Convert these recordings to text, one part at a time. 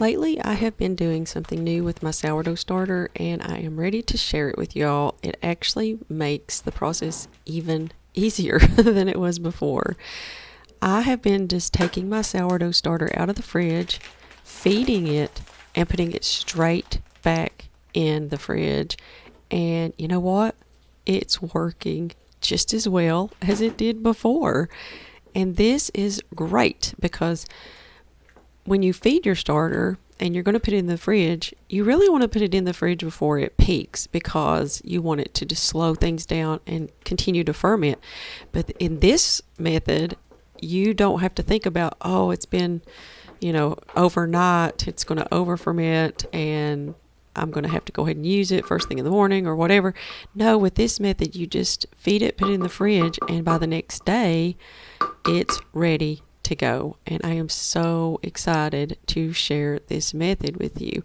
lately I have been doing something new with my sourdough starter, and I am ready to share it with y'all. It actually makes the process even easier than it was before. I have been just taking my sourdough starter out of the fridge, feeding it, and putting it straight back in the fridge. And you know what? It's working just as well as it did before. And this is great because when you feed your starter and you're going to put it in the fridge, you really want to put it in the fridge before it peaks because you want it to just slow things down and continue to ferment. But in this method, you don't have to think about, oh, it's been, overnight, it's going to over ferment and I'm going to have to go ahead and use it first thing in the morning or whatever. No, with this method, you just feed it, put it in the fridge, and by the next day, it's ready to go. And I am so excited to share this method with you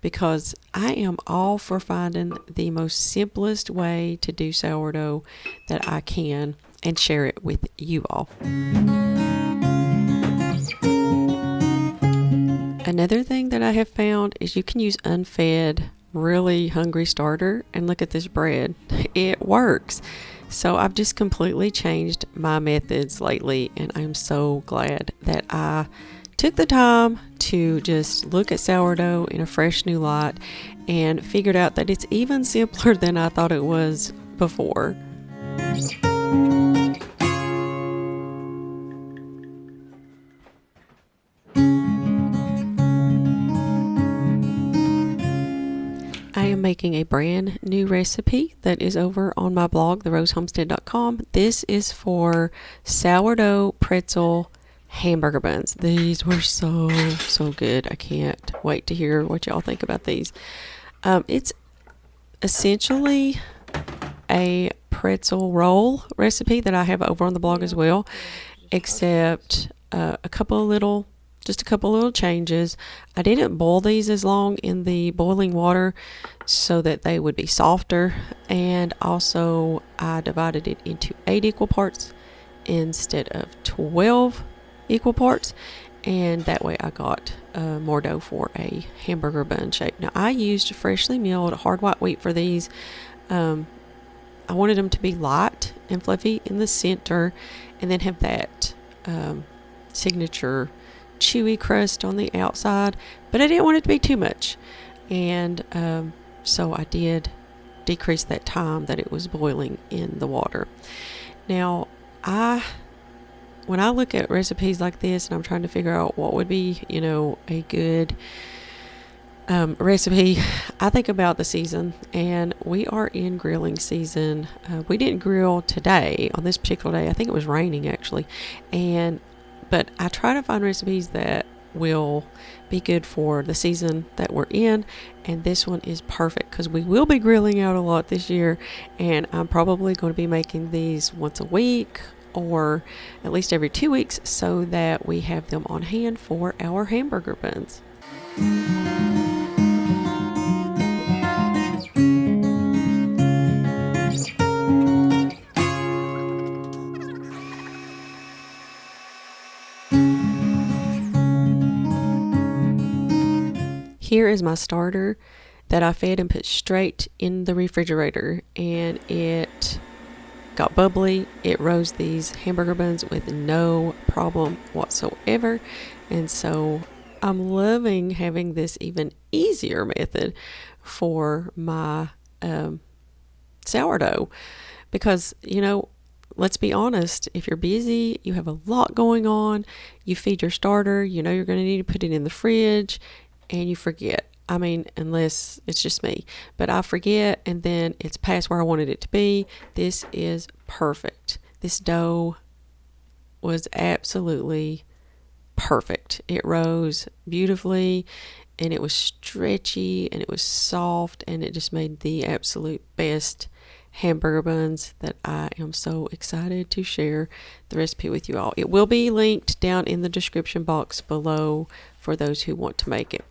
because I am all for finding the most simplest way to do sourdough that I can and share it with you all. Another thing that I have found is you can use unfed, really hungry starter, and look at this bread. It works. So I've just completely changed my methods lately, and I'm so glad that I took the time to just look at sourdough in a fresh new light and figured out that it's even simpler than I thought it was before. I am making a brand new recipe that is over on my blog, therosehomestead.com. This is for sourdough pretzel hamburger buns. These were so good. I can't wait to hear what y'all think about these. It's essentially a pretzel roll recipe that I have over on the blog as well, except a couple of little changes. I didn't boil these as long in the boiling water so that they would be softer, and also I divided it into 8 equal parts instead of 12 equal parts, and that way I got more dough for a hamburger bun shape. Now I used freshly milled hard white wheat for these. I wanted them to be light and fluffy in the center and then have that signature chewy crust on the outside, but I didn't want it to be too much, and so I did decrease that time that it was boiling in the water. Now when I look at recipes like this and I'm trying to figure out what would be a good recipe, I think about the season, and we are in grilling season. We didn't grill today on this particular day. I think it was raining actually, but I try to find recipes that will be good for the season that we're in, and this one is perfect because we will be grilling out a lot this year, and I'm probably going to be making these once a week or at least every 2 weeks so that we have them on hand for our hamburger buns. Here is my starter that I fed and put straight in the refrigerator, and it got bubbly. It rose these hamburger buns with no problem whatsoever, and so I'm loving having this even easier method for my sourdough because, let's be honest, if you're busy, you have a lot going on, you feed your starter, you're going to need to put it in the fridge, and you forget. I mean, unless it's just me, but I forget, and then it's past where I wanted it to be. This is perfect. This dough was absolutely perfect. It rose beautifully, and it was stretchy, and it was soft, and it just made the absolute best hamburger buns that I am so excited to share the recipe with you all. It will be linked down in the description box below for those who want to make it.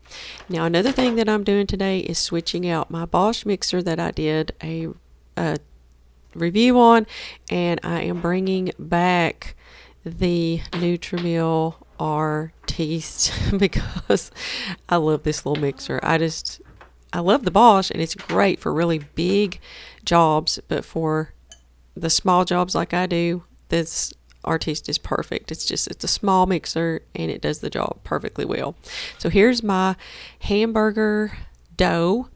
Now, another thing that I'm doing today is switching out my Bosch mixer that I did a review on, and I am bringing back the Nutrimil artiste because I love this little mixer. I love the Bosch, and it's great for really big jobs, but for the small jobs like I do, this artiste is perfect. It's a small mixer and it does the job perfectly well. So here's my hamburger dough.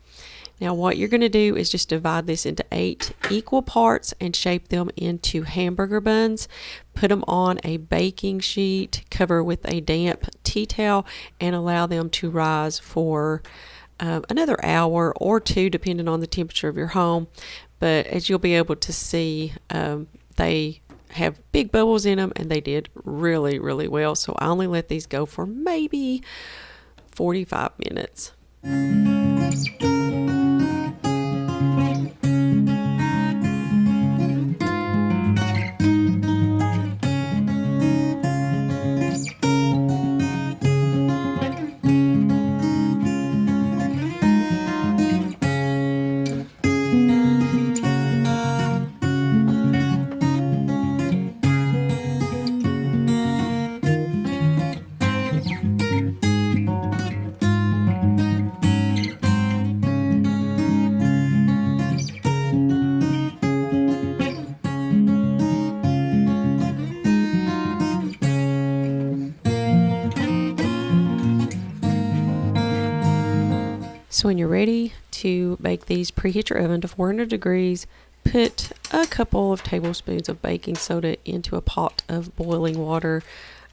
Now what you're going to do is just divide this into 8 equal parts and shape them into hamburger buns. Put them on a baking sheet, cover with a damp tea towel, and allow them to rise for another hour or 2 depending on the temperature of your home. But as you'll be able to see, they have big bubbles in them and they did really, really well. So I only let these go for maybe 45 minutes. So when you're ready to bake these, preheat your oven to 400 degrees. Put a couple of tablespoons of baking soda into a pot of boiling water.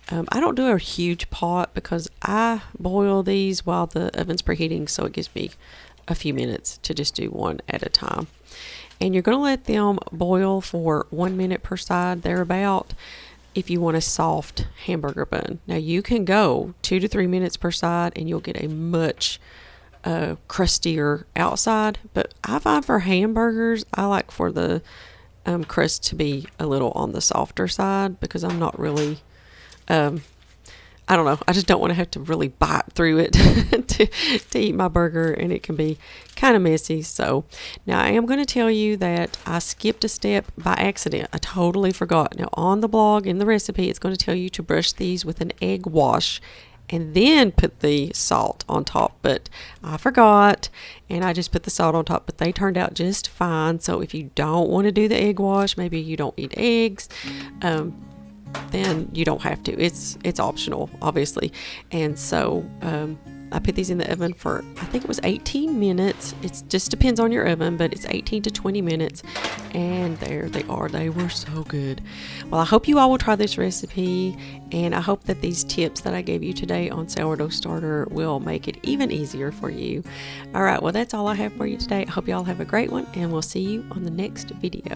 I don't do a huge pot because I boil these while the oven's preheating, so it gives me a few minutes to just do one at a time. And you're going to let them boil for 1 minute per side, thereabout, if you want a soft hamburger bun. Now you can go 2 to 3 minutes per side and you'll get a much crustier outside, but I find for hamburgers I like for the crust to be a little on the softer side because I'm not really I don't know, I just don't want to have to really bite through it to eat my burger, and it can be kind of messy. So now I am going to tell you that I skipped a step by accident. I totally forgot. Now on the blog in the recipe it's going to tell you to brush these with an egg wash and then put the salt on top, but I forgot and I just put the salt on top, but they turned out just fine. So if you don't want to do the egg wash, maybe you don't eat eggs, then you don't have to. It's optional, obviously. And so I put these in the oven for, I think it was 18 minutes. It just depends on your oven, but it's 18 to 20 minutes. And there they are. They were so good. Well, I hope you all will try this recipe, and I hope that these tips that I gave you today on sourdough starter will make it even easier for you. All right, well, that's all I have for you today. I hope you all have a great one, and we'll see you on the next video.